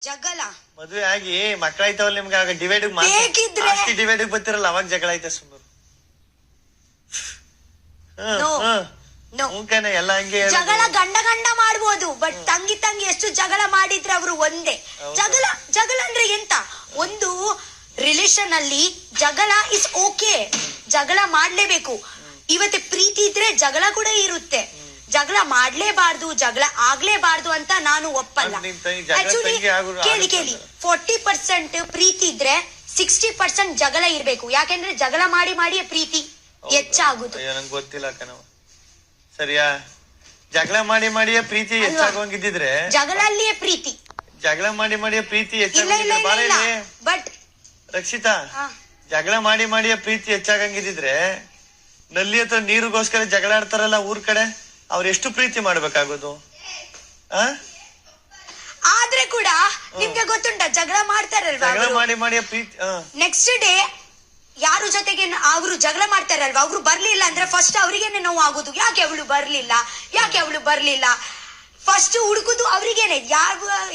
ಜಗಳ ಮದುವೆ ಆಗಿ ಮಕ್ಕಳಾಯ್ತವಲ್ಲ ನಿಮ್ಗೆ ಆಗ ಡಿವೈಡ್ ಬೇಕಿದ್ರೆ ಡಿವೈಡ್ ಬರ್ತಿರಲ್ಲ ಅವಾಗ ಜಗಳ ಐತೆ ಸುಮ್ಮನೆ ಎಲ್ಲ ಹಂಗೆ ಜಗಳ ಗಂಡ ಮಾಡ್ಬೋದು ಬಟ್ ತಂಗಿ ಎಷ್ಟು ಜಗಳ ಮಾಡಿದ್ರೆ ಅವರು ಒಂದೇ. ಜಗಳ ಜಗಳ ಅಂದ್ರೆ ಎಂತ, ಒಂದು ರಿಲೇಶನ್ ಅಲ್ಲಿ ಜಗಳ ಇಸ್ ಓಕೆ, ಜಗಳ ಮಾಡ್ಲೇಬೇಕು. ಇವತ್ತೆ ಪ್ರೀತಿ ಇದ್ರೆ ಜಗಳ ಕೂಡ ಇರುತ್ತೆ, ಜಗಳ ಮಾಡ್ಲೇಬಾರ್ದು, ಜಗಳ ಆಗ್ಲೇಬಾರ್ದು ಅಂತ ನಾನು ಒಪ್ಪಲ್ಲ. ಆಕ್ಚುಲಿ ಕೇಳಿ 40% ಪ್ರೀತಿ ಇದ್ರೆ 60% ಜಗಳ ಇರ್ಬೇಕು. ಯಾಕೆಂದ್ರೆ ಜಗಳ ಮಾಡಿ ಮಾಡಿಯೇ ಪ್ರೀತಿ ಹೆಚ್ಚಾಗುದು. ನಂಗೆ ಗೊತ್ತಿಲ್ಲ ಕಣವ, ಸರಿಯಾ? ಜಗಳ ಮಾಡಿ ಮಾಡಿಯೇ ಪ್ರೀತಿ ಹೆಚ್ಚಾಗುವಂಗಿದ್ರೆ ಜಗಳಲ್ಲಿಯೇ ಪ್ರೀತಿ, ಜಗಳ ಮಾಡಿ ಮಾಡಿಯೇ ಪ್ರೀತಿ ಬಟ್ ರಕ್ಷಿತಾ, ಜಗಳ ಮಾಡಿ ಮಾಡಿಯೇ ಪ್ರೀತಿ ಹೆಚ್ಚಾಗಂಗಿದ್ರೆ ನಲ್ಲಿ ಹತ್ರ ನೀರಿಗೋಸ್ಕರ ಜಗಳ ಆಡ್ತಾರಲ್ಲ ಊರ್ ಕಡೆ, ಅವ್ರ ಎಷ್ಟು ಪ್ರೀತಿ ಮಾಡ್ಬೇಕಾಗೋದು? ಆದ್ರೆ ಕೂಡ ನಿಮ್ಗೆ ಗೊತ್ತುಂಟ ಜಗಳ ಮಾಡ್ತಾರಲ್ವಾ, ಜಗಳ ಮಾಡಿ ಮಾಡಿಯೇ ಪ್ರೀತಿ. ನೆಕ್ಸ್ಟ್ ಡೇ ಯಾರು ಜೊತೆಗೆ ಅವರು ಜಗಳ ಮಾಡ್ತಾರಲ್ವಾ, ಅವ್ರು ಬರ್ಲಿಲ್ಲ ಅಂದ್ರೆ ಫಸ್ಟ್ ಅವ್ರಿಗೇನೆ ನೋವು ಆಗುದು. ಯಾಕೆ ಅವಳು ಬರ್ಲಿಲ್ಲ ಫಸ್ಟ್ ಹುಡುಕುದು ಅವ್ರಿಗೇನೆ.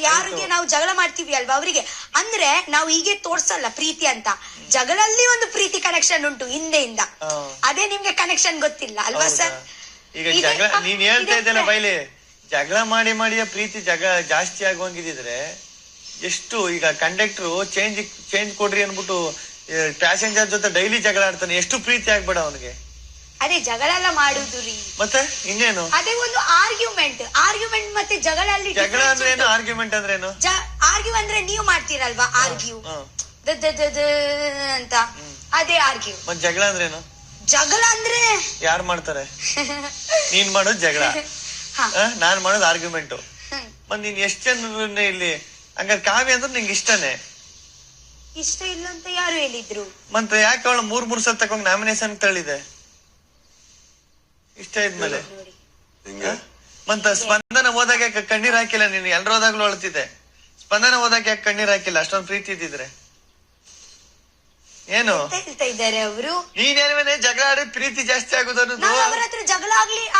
ಯಾರಿಗೆ ನಾವು ಜಗಳ ಮಾಡ್ತೀವಿ ಅಲ್ವಾ ಅವ್ರಿಗೆ. ಅಂದ್ರೆ ನಾವು ಹೀಗೆ ತೋರ್ಸಲ್ಲ ಪ್ರೀತಿ ಅಂತ, ಜಗಳಲ್ಲಿ ಒಂದು ಪ್ರೀತಿ ಕನೆಕ್ಷನ್ ಉಂಟು ಹಿಂದೆಯಿಂದ. ಅದೇ ನಿಮ್ಗೆ ಕನೆಕ್ಷನ್ ಗೊತ್ತಿಲ್ಲ ಅಲ್ವಾ ಸರ್? ಈಗ ಜಗಳ ನೀನ್ ಹೇಳ್ತಾ ಇದ್ದಲ್ಲ ಬೈಲಿ, ಜಗಳ ಮಾಡಿ ಮಾಡಿಯ ಪ್ರೀತಿ ಜಾಸ್ತಿ ಆಗುವಂಗಿದ್ರೆ ಎಷ್ಟು? ಈಗ ಕಂಡಕ್ಟರ್ ಚೇಂಜ್ ಕೊಡ್ರಿ ಅನ್ಬಿಟ್ಟು ಪ್ಯಾಸೆಂಜರ್ ಜೊತೆ ಡೈಲಿ ಜಗಳ ಆಡ್ತಾನೆ, ಎಷ್ಟು ಪ್ರೀತಿ ಆಗ್ಬೇಡ ಅವನಿಗೆ? ಅದೇ ಜಗಳ ಎಲ್ಲ ಮಾಡುದು ರೀ. ಮತ್ತೆ ಇನ್ನೇನು? ಅದೇ ಒಂದು ಆರ್ಗ್ಯುಮೆಂಟ್ ಮತ್ತೆ ಜಗಳ ಅಂದ್ರೆ ಏನು? ಆರ್ಗ್ಯುಮೆಂಟ್ ಅಂದ್ರೆ ಏನು? ಆರ್ಗ್ಯೂ ಅಂದ್ರೆ ನೀವು ಮಾಡ್ತೀರಲ್ವಾ ಆರ್ಗ್ಯೂ ಅಂತ, ಅದೇ ಆರ್ಗ್ಯೂ. ಮತ್ತೆ ಜಗಳ ಅಂದ್ರೆ ಏನು? ಜಗಳ ಅಂದ್ರೆ ಯಾರು ಮಾಡ್ತಾರೆ? ನೀನ್ ಮಾಡೋದು ಜಗಳ, ನಾನ್ ಮಾಡೋದು ಆರ್ಗ್ಯುಮೆಂಟ್. ಮತ್ ನೀನ್ ಎಷ್ಟ್ ಜನ ಇಲ್ಲಿ ಹಂಗಾರೆ ಕಾವ್ಯ ಅಂದ್ರೆ ನಿಂಗೆ ಇಷ್ಟನೇ? ಇಷ್ಟ ಇಲ್ಲ ಅಂತ ಯಾರು ಹೇಳಿದ್ರು? ಮತ್ತೆ ಯಾಕೆ ಅವಳು ಮೂರ್ ಸಲ ತಕೊಂಡ್ ನಾಮಿನೇಷನ್ ತಳ್ಳಿದೆ ಇಷ್ಟ ಇದ್ಮೇಲೆ? ಮತ್ತ ಸ್ಪಂದನ ಓದಾಕ ಕಣ್ಣೀರ್ ಹಾಕಿಲ್ಲ ನೀನು? ಎಲ್ರ ಹೋದಾಗ್ಲೂ ಅಳ್ತಿದ್ದೆ. ಸ್ಪಂದನ ಓದಾಕ ಯಾಕೆ ಕಣ್ಣೀರ್ ಹಾಕಿಲ್ಲ? ಅಷ್ಟೊಂದು ಪ್ರೀತಿ ಇದ್ದಿದ್ರೆ ಏನು ಹೇಳ್ತಾ ಇದ್ದಾರೆ ಅವರು? ನೀನೇನೇ ಜಗಳ ಆಡಿ ಪ್ರೀತಿ ಜಾಸ್ತಿ ಆಗುದು ಅನ್ನೋದು? ಅವರ ಹತ್ರ ಜಗಳ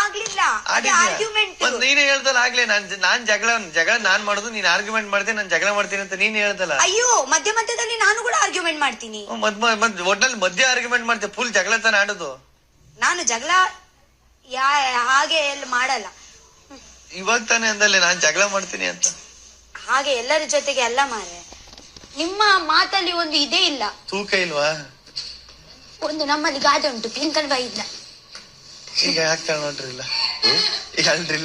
ಆಗ್ಲಿಲ್ಲ, ಆರ್ಗ್ಯುಮೆಂಟ್. ನೀನೇ ಹೇಳ್ದಲ್ಲ ಆಗ್ಲೇ, ನಾನ್ ಜಗಳ ನಾನ್ ಮಾಡುದು, ನೀನ್ ಆರ್ಗ್ಯುಮೆಂಟ್ ಮಾಡ್ತೀನಿ, ನಾನ್ ಜಗಳ ಮಾಡ್ತೀನಿ ಅಂತ ನೀನ್ ಹೇಳ್ದಲ್ಲ. ಅಯ್ಯೋ ಮಧ್ಯದಲ್ಲಿ ನಾನು ಕೂಡ ಆರ್ಗ್ಯುಮೆಂಟ್ ಮಾಡ್ತೀನಿ. ಒಟ್ನಲ್ಲಿ ಮಧ್ಯ ಆರ್ಗ್ಯುಮೆಂಟ್ ಮಾಡ್ತೀವಿ, ಫುಲ್ ಜಗಳ ತಾನೆ ಆಡುದು. ನಾನು ಜಗಳ ಹಾಗೆ ಎಲ್ಲ ಮಾಡಲ್ಲ. ಇವಾಗ ತಾನೇ ಅಂದಲ್ಲೇ ನಾನ್ ಜಗಳ ಮಾಡ್ತೀನಿ ಅಂತ. ಹಾಗೆ ಎಲ್ಲರ ಜೊತೆಗೆ ಎಲ್ಲ ಮಾರೆ, ನಿಮ್ಮ ಮಾತಲ್ಲಿ ಒಂದು ಇದೇ ಇಲ್ಲ, ತೂಕ ಇಲ್ವಾ? ಒಂದು ನಮ್ಮಲ್ಲಿ ಗಾದೆ ಉಂಟು, ಪಿಂಕಲ್ವ ಇಲ್ಲ. ಈಗ ಯಾಕೆ ನೋಡ್ರಿಲ್ಲ? ಈಗ ಅಲ್ರಿಲ್ಲ.